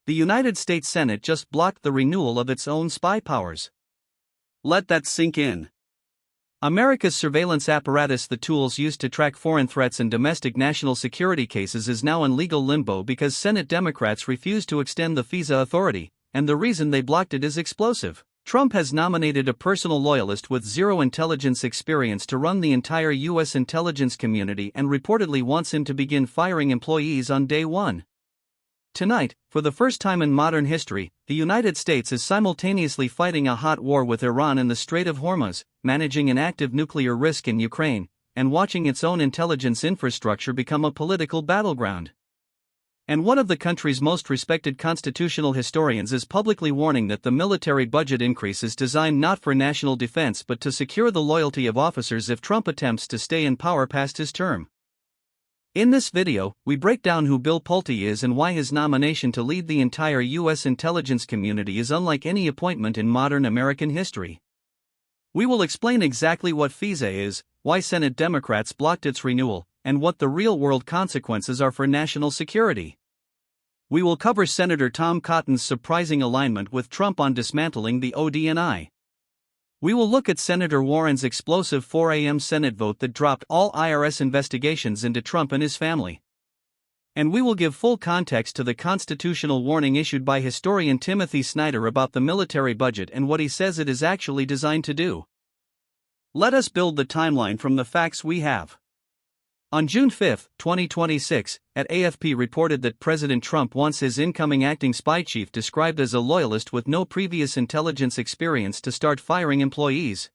the United States Senate just blocked the renewal of its own spy powers. Let that sink in. America's surveillance apparatus, the tools used to track foreign threats and domestic national security cases, is now in legal limbo because Senate Democrats refuse to extend the FISA authority, and the reason they blocked it is explosive. Trump has nominated a personal loyalist with zero intelligence experience to run the entire U.S. intelligence community and reportedly wants him to begin firing employees on day one. Tonight, for the first time in modern history, the United States is simultaneously fighting a hot war with Iran in the Strait of Hormuz, managing an active nuclear risk in Ukraine, and watching its own intelligence infrastructure become a political battleground. And one of the country's most respected constitutional historians is publicly warning that the military budget increase is designed not for national defense but to secure the loyalty of officers if Trump attempts to stay in power past his term. In this video, we break down who Bill Pulte is and why his nomination to lead the entire U.S. intelligence community is unlike any appointment in modern American history. We will explain exactly what FISA is, why Senate Democrats blocked its renewal, and what the real-world consequences are for national security. We will cover Senator Tom Cotton's surprising alignment with Trump on dismantling the ODNI. We will look at Senator Warren's explosive 4 a.m. Senate vote that dropped all IRS investigations into Trump and his family. And we will give full context to the constitutional warning issued by historian Timothy Snyder about the military budget and what he says it is actually designed to do. Let us build the timeline from the facts we have. On June 5, 2026, AFP reported that President Trump wants his incoming acting spy chief, described as a loyalist with no previous intelligence experience, to start firing employees.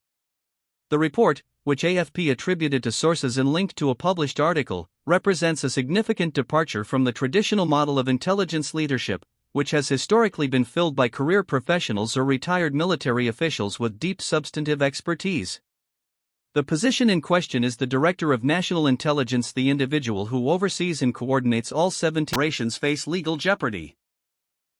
The report, which AFP attributed to sources and linked to a published article, represents a significant departure from the traditional model of intelligence leadership, which has historically been filled by career professionals or retired military officials with deep substantive expertise. The position in question is the Director of National Intelligence. The individual who oversees and coordinates all 17 operations face legal jeopardy.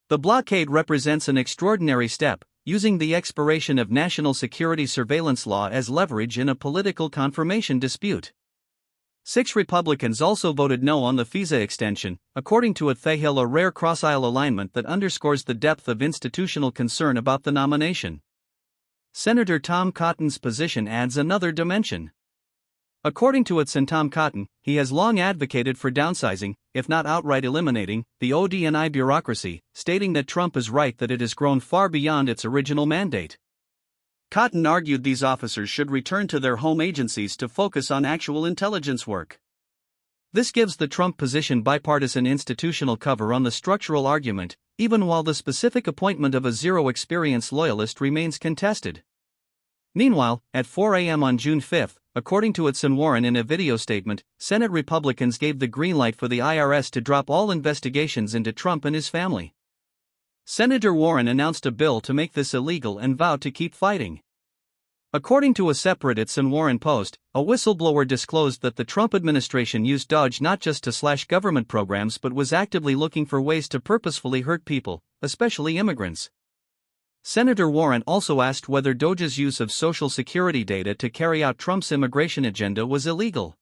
The blockade represents an extraordinary step, using the expiration of national security surveillance law as leverage in a political confirmation dispute. 6 Republicans also voted no on the FISA extension, according to a rare cross-aisle alignment that underscores the depth of institutional concern about the nomination. Senator Tom Cotton's position adds another dimension. According to Tom Cotton, he has long advocated for downsizing, if not outright eliminating, the ODNI bureaucracy, stating that Trump is right that it has grown far beyond its original mandate. Cotton argued these officers should return to their home agencies to focus on actual intelligence work. This gives the Trump position bipartisan institutional cover on the structural argument, even while the specific appointment of a zero-experience loyalist remains contested. Meanwhile, at 4 a.m. on June 5, according to Warren in a video statement, Senate Republicans gave the green light for the IRS to drop all investigations into Trump and his family. Senator Warren announced a bill to make this illegal and vowed to keep fighting. According to a separate Warren post, a whistleblower disclosed that the Trump administration used DOJ not just to slash government programs but was actively looking for ways to purposefully hurt people, especially immigrants. Senator Warren also asked whether DOJ's use of Social Security data to carry out Trump's immigration agenda was illegal.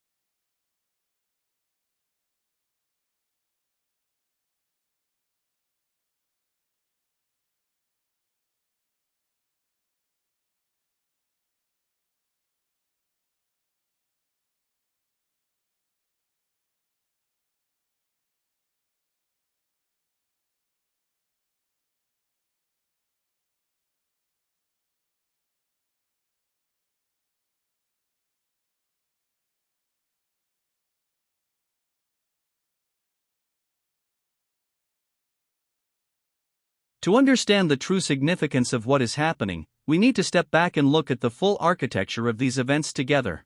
To understand the true significance of what is happening, we need to step back and look at the full architecture of these events together.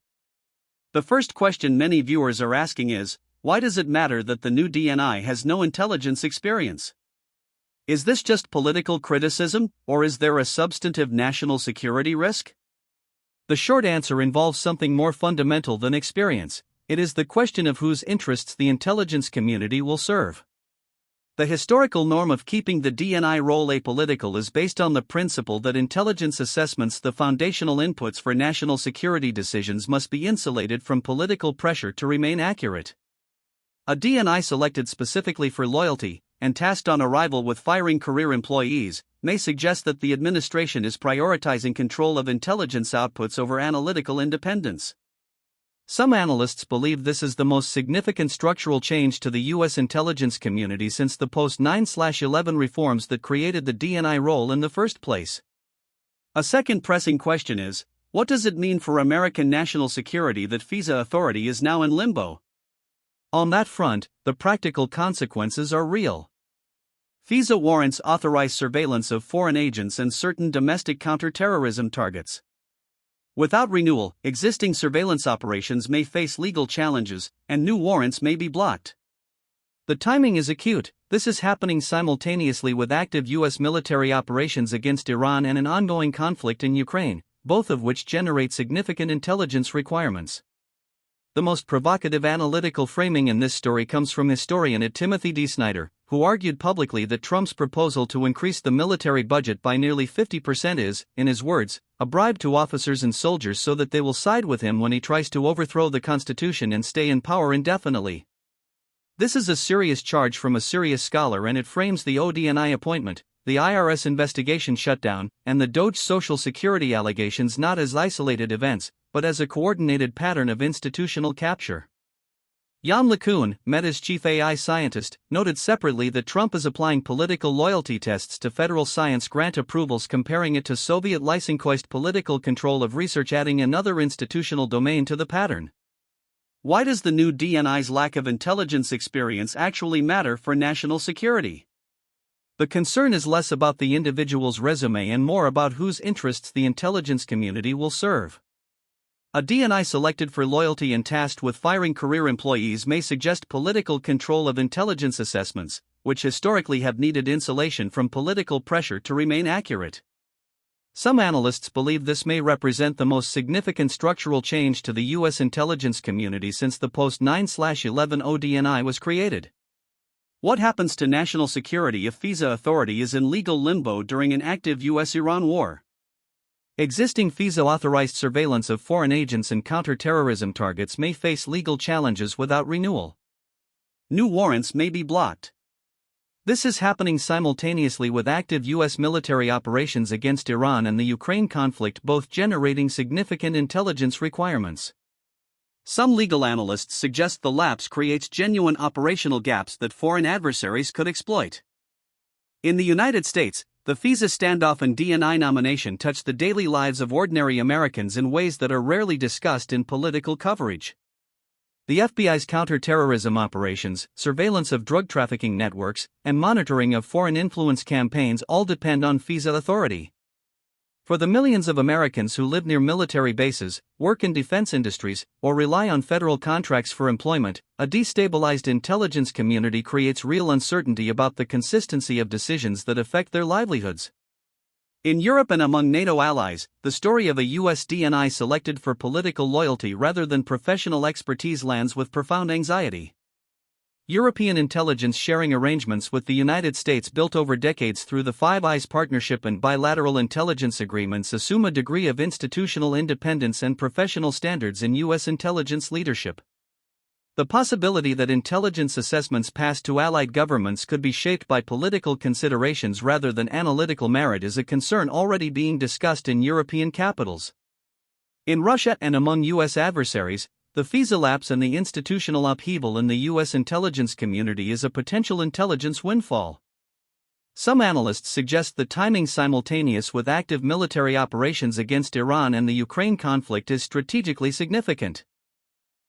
The first question many viewers are asking is, why does it matter that the new DNI has no intelligence experience? Is this just political criticism, or is there a substantive national security risk? The short answer involves something more fundamental than experience. It is the question of whose interests the intelligence community will serve. The historical norm of keeping the DNI role apolitical is based on the principle that intelligence assessments, the foundational inputs for national security decisions, must be insulated from political pressure to remain accurate. A DNI selected specifically for loyalty, and tasked on arrival with firing career employees, may suggest that the administration is prioritizing control of intelligence outputs over analytical independence. Some analysts believe this is the most significant structural change to the U.S. intelligence community since the post-9/11 reforms that created the DNI role in the first place. A second pressing question is, what does it mean for American national security that FISA authority is now in limbo? On that front, the practical consequences are real. FISA warrants authorize surveillance of foreign agents and certain domestic counterterrorism targets. Without renewal, existing surveillance operations may face legal challenges, and new warrants may be blocked. The timing is acute. This is happening simultaneously with active U.S. military operations against Iran and an ongoing conflict in Ukraine, both of which generate significant intelligence requirements. The most provocative analytical framing in this story comes from historian Timothy Snyder, who argued publicly that Trump's proposal to increase the military budget by nearly 50% is, in his words, a bribe to officers and soldiers so that they will side with him when he tries to overthrow the Constitution and stay in power indefinitely. This is a serious charge from a serious scholar, and it frames the ODNI appointment, the IRS investigation shutdown, and the DOJ Social Security allegations not as isolated events, but as a coordinated pattern of institutional capture. Jan LeCun, Meta's chief AI scientist, noted separately that Trump is applying political loyalty tests to federal science grant approvals, comparing it to Soviet Lysenkoist political control of research, adding another institutional domain to the pattern. Why does the new DNI's lack of intelligence experience actually matter for national security? The concern is less about the individual's resume and more about whose interests the intelligence community will serve. A DNI selected for loyalty and tasked with firing career employees may suggest political control of intelligence assessments, which historically have needed insulation from political pressure to remain accurate. Some analysts believe this may represent the most significant structural change to the U.S. intelligence community since the post-9/11 ODNI was created. What happens to national security if FISA authority is in legal limbo during an active U.S.-Iran war? Existing FISA-authorized surveillance of foreign agents and counterterrorism targets may face legal challenges without renewal. New warrants may be blocked. This is happening simultaneously with active U.S. military operations against Iran and the Ukraine conflict, both generating significant intelligence requirements. Some legal analysts suggest the lapse creates genuine operational gaps that foreign adversaries could exploit. In the United States, the FISA standoff and DNI nomination touch the daily lives of ordinary Americans in ways that are rarely discussed in political coverage. The FBI's counterterrorism operations, surveillance of drug trafficking networks, and monitoring of foreign influence campaigns all depend on FISA authority. For the millions of Americans who live near military bases, work in defense industries, or rely on federal contracts for employment, a destabilized intelligence community creates real uncertainty about the consistency of decisions that affect their livelihoods. In Europe and among NATO allies, the story of a U.S. DNI selected for political loyalty rather than professional expertise lands with profound anxiety. European intelligence sharing arrangements with the United States, built over decades through the Five Eyes Partnership and bilateral intelligence agreements, assume a degree of institutional independence and professional standards in U.S. intelligence leadership. The possibility that intelligence assessments passed to allied governments could be shaped by political considerations rather than analytical merit is a concern already being discussed in European capitals. In Russia and among U.S. adversaries, the FISA lapse and the institutional upheaval in the U.S. intelligence community is a potential intelligence windfall. Some analysts suggest the timing simultaneous with active military operations against Iran and the Ukraine conflict is strategically significant.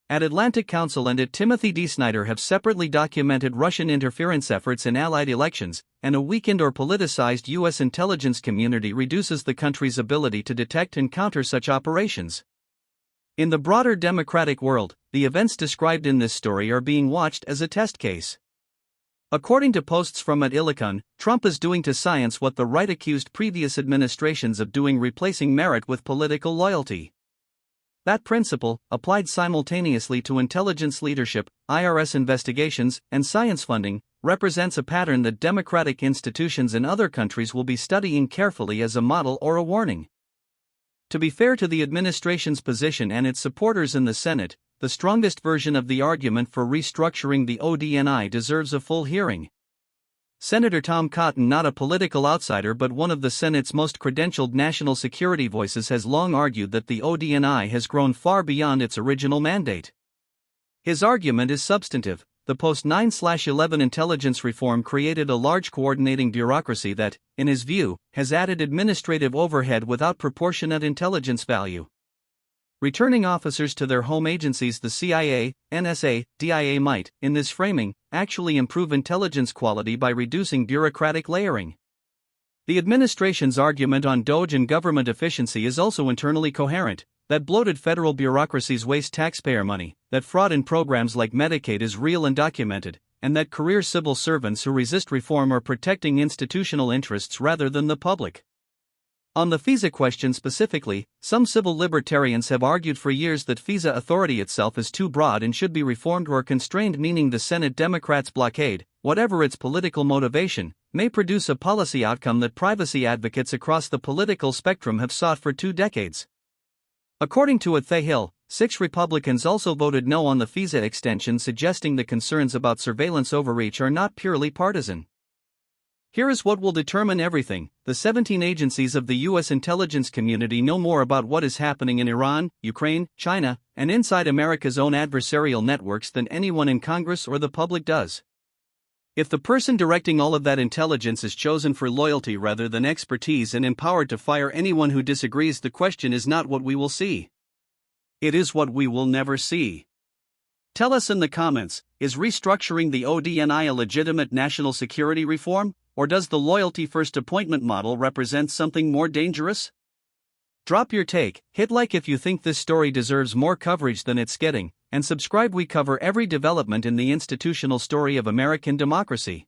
At Atlantic Council and Timothy Snyder have separately documented Russian interference efforts in allied elections, and a weakened or politicized U.S. intelligence community reduces the country's ability to detect and counter such operations. In the broader democratic world, the events described in this story are being watched as a test case. According to posts from @Illikun, Trump is doing to science what the right accused previous administrations of doing, replacing merit with political loyalty. That principle, applied simultaneously to intelligence leadership, IRS investigations, and science funding, represents a pattern that democratic institutions in other countries will be studying carefully as a model or a warning. To be fair to the administration's position and its supporters in the Senate, the strongest version of the argument for restructuring the ODNI deserves a full hearing. Senator Tom Cotton, not a political outsider but one of the Senate's most credentialed national security voices, has long argued that the ODNI has grown far beyond its original mandate. His argument is substantive. The post-9/11 intelligence reform created a large coordinating bureaucracy that, in his view, has added administrative overhead without proportionate intelligence value. Returning officers to their home agencies, the CIA, NSA, DIA, might, in this framing, actually improve intelligence quality by reducing bureaucratic layering. The administration's argument on DOJ and government efficiency is also internally coherent, that bloated federal bureaucracies waste taxpayer money, that fraud in programs like Medicaid is real and documented, and that career civil servants who resist reform are protecting institutional interests rather than the public. On the FISA question specifically, some civil libertarians have argued for years that FISA authority itself is too broad and should be reformed or constrained, meaning the Senate Democrats' blockade, whatever its political motivation, may produce a policy outcome that privacy advocates across the political spectrum have sought for 2 decades. According to Hill, 6 Republicans also voted no on the FISA extension, suggesting the concerns about surveillance overreach are not purely partisan. Here is what will determine everything: the 17 agencies of the U.S. intelligence community know more about what is happening in Iran, Ukraine, China, and inside America's own adversarial networks than anyone in Congress or the public does. If the person directing all of that intelligence is chosen for loyalty rather than expertise and empowered to fire anyone who disagrees, the question is not what we will see. It is what we will never see. Tell us in the comments, is restructuring the ODNI a legitimate national security reform? Or does the loyalty-first appointment model represent something more dangerous? Drop your take, hit like if you think this story deserves more coverage than it's getting, and subscribe. We cover every development in the institutional story of American democracy.